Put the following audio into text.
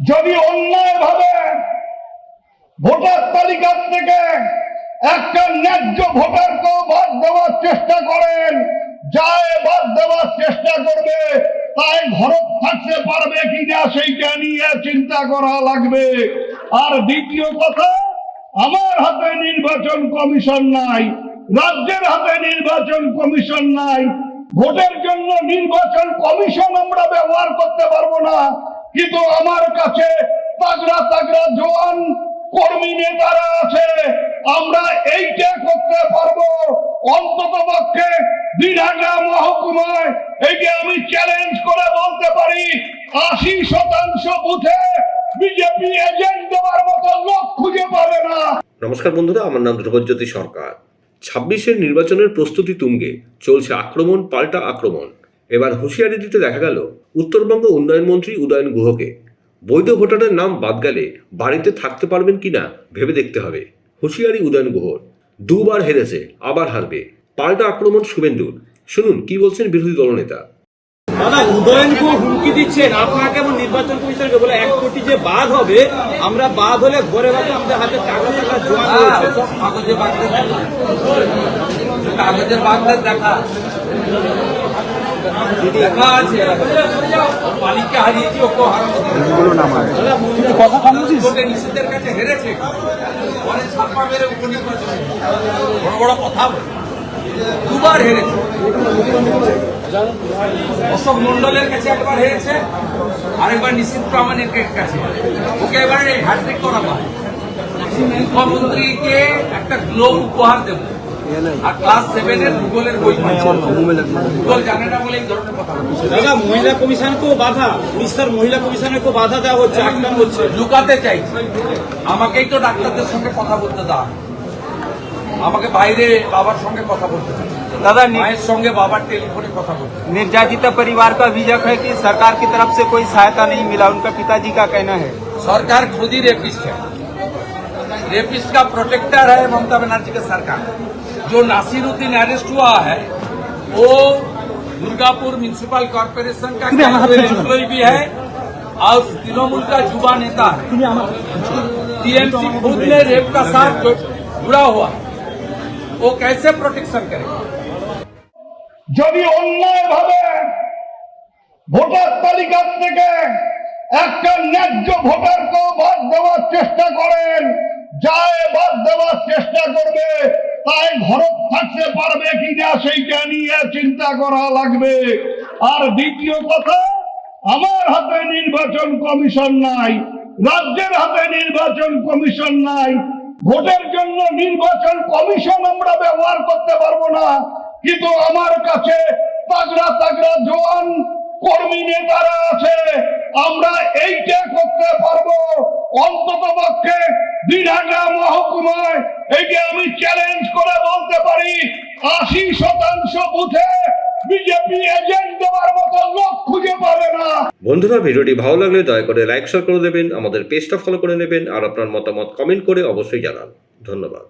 যদি অন্যায়ভাবে ভোটার তালিকা থেকে একটা ন্যায্য ভোটারকেও বাদ দেওয়ার চেষ্টা করেন, যায় বাদ দেওয়ার চেষ্টা করবে, তাই ঘরত থাকতে পারবে কিনা সেইটা নিয়ে চিন্তা করা লাগবে। আর দ্বিতীয় কথা, আমার হাতে নির্বাচন কমিশন নাই, রাজ্যের হাতে নির্বাচন কমিশন নাই, ভোটের জন্য নির্বাচন কমিশন আমরা ব্যবহার করতে পারবো না, কিন্তু আমার কাছে তাগড়া তাগড়া জওয়ান কর্মী নেতারা আছে, আমরা এইটা করতে পারবো। অন্তত পক্ষে দিনাজপুর মহকুমায় এইটা আমি চ্যালেঞ্জ করে বলতে পারি, 80% বুথে বিজেপি এজেন্ট দেওয়ার মতো লোক খুঁজে পাবে না। নমস্কার বন্ধুরা, আমার নাম ধ্রুবজ্যোতি সরকার। 26-এর নির্বাচনের প্রস্তুতি তুঙ্গে, চলছে আক্রমণ পাল্টা আক্রমণ। এবার হুঁশিয়ারি দিতে দেখা গেল উত্তরবঙ্গ উন্নয়ন মন্ত্রী উদয়ন গুহকে। বৈধ ভোটারের নাম বাদ গেলে বাড়িতে থাকতে পারবেন কিনা ভেবে দেখতে হবে। হুঁশিয়ারি উদয়ন গুহর। দুবার হেরেছে, আবার হারবে। পাল্টা আক্রমণ শুভেন্দুর। শুনুন কি বলছেন বিরোধী দলনেতা। দাদা, উদয়ন গুহ হুমকি দিচ্ছেন আপনাকে এবং নির্বাচন কমিশনকে, বলে 1 কোটি যে বাদ হবে, আমরা বাদ হলে ঘরে ঘরে আমাদের হাতে টাকা টাকা জোয়ান রয়েছে। কাগজের বাগদের দেখা আছে, মালিককে হারিয়েছি, ওকে হারানো কথা বলছিস, নিষেধের কাছে হেরেছে, পরে ছাপা মেরে উপনির্বাচনে বড় বড় কথা দুবার হেরেছে। অশোক মন্ডলের কাছে একবার হেরেছে, আরেকবার নিশীথ প্রামাণিক কাছে। ওকে এবারে হ্যাট্রিক করা হয়। মুখ্যমন্ত্রীকে একটা গ্লোব উপহার দেব, আর ক্লাস 7-এর ভূগোলের বই, ভূগোল জানে না বলে এই ধরনের কথা বলছে। দাদা, মহিলা কমিশনকেও বাধা, উড়িষ্যার মহিলা কমিশনকেও বাধা দেওয়া হচ্ছে, আক্রমণ হচ্ছে, লুকাতে চাইছে। আমাকেই তো ডাক্তারদের সঙ্গে কথা বলতে দেওয়া, আমাকে বাইরে বাবার সঙ্গে কথা বলতে চাইছে, दादा माয়ের সঙ্গে বাবার টেলিফোনে কথা বলতে। निर्यातित परिवार का अभियोग है कि सरकार की तरफ से कोई सहायता नहीं मिला, उनका पिताजी का कहना है। सरकार खुद ही रेपिस्ट है, रेपिस्ट का प्रोटेक्टर है ममता बनर्जी का सरकार। जो नासिरुद्दीन अरेस्ट हुआ है वो दुर्गापुर म्यूनिसिपल कॉर्पोरेशन का एम्प्लॉय भी है और तृणमूल का युवा नेता है। टीएमसी खुद ने रेप का साथ जुड़ा हुआ, वो कैसे प्रोटेक्शन करेगा? যদি অন্যায়ভাবে ভোটার তালিকা থেকে একটা ন্যায্য ভোটারকেও বাদ দেওয়ার চেষ্টা করেন, যায় বাদ দেওয়ার চেষ্টা করবে, তাই ঘরত থাকতে পারবে কিনা সেইটা নিয়ে চিন্তা করা লাগবে। আর দ্বিতীয় কথা, আমার হাতে নির্বাচন কমিশন নাই, রাজ্যের হাতে নির্বাচন কমিশন নাই, ভোটের জন্য নির্বাচন কমিশন আমরা ব্যবহার করতে পারবো না, কিন্তু আমার কাছে তাগড়া তাগড়া জওয়ান কর্মী নেতারা আছে, আমরা এইটা করতে পারবো। অন্তত পক্ষে দিনাজপুর মহকুমায় এইটা আমি চ্যালেঞ্জ করে বলতে পারি, 80% বুথে বিজেপি এজেন্ট দেওয়ার মতো লোক খুঁজে পাবে না। বন্ধুরা, ভিডিওটি ভালো লাগলে দয়া করে লাইক শেয়ার করে দেবেন, আমাদের পেজটা ফলো করে নেবেন, আর আপনার মতামত কমেন্ট করে অবশ্যই জানান। ধন্যবাদ।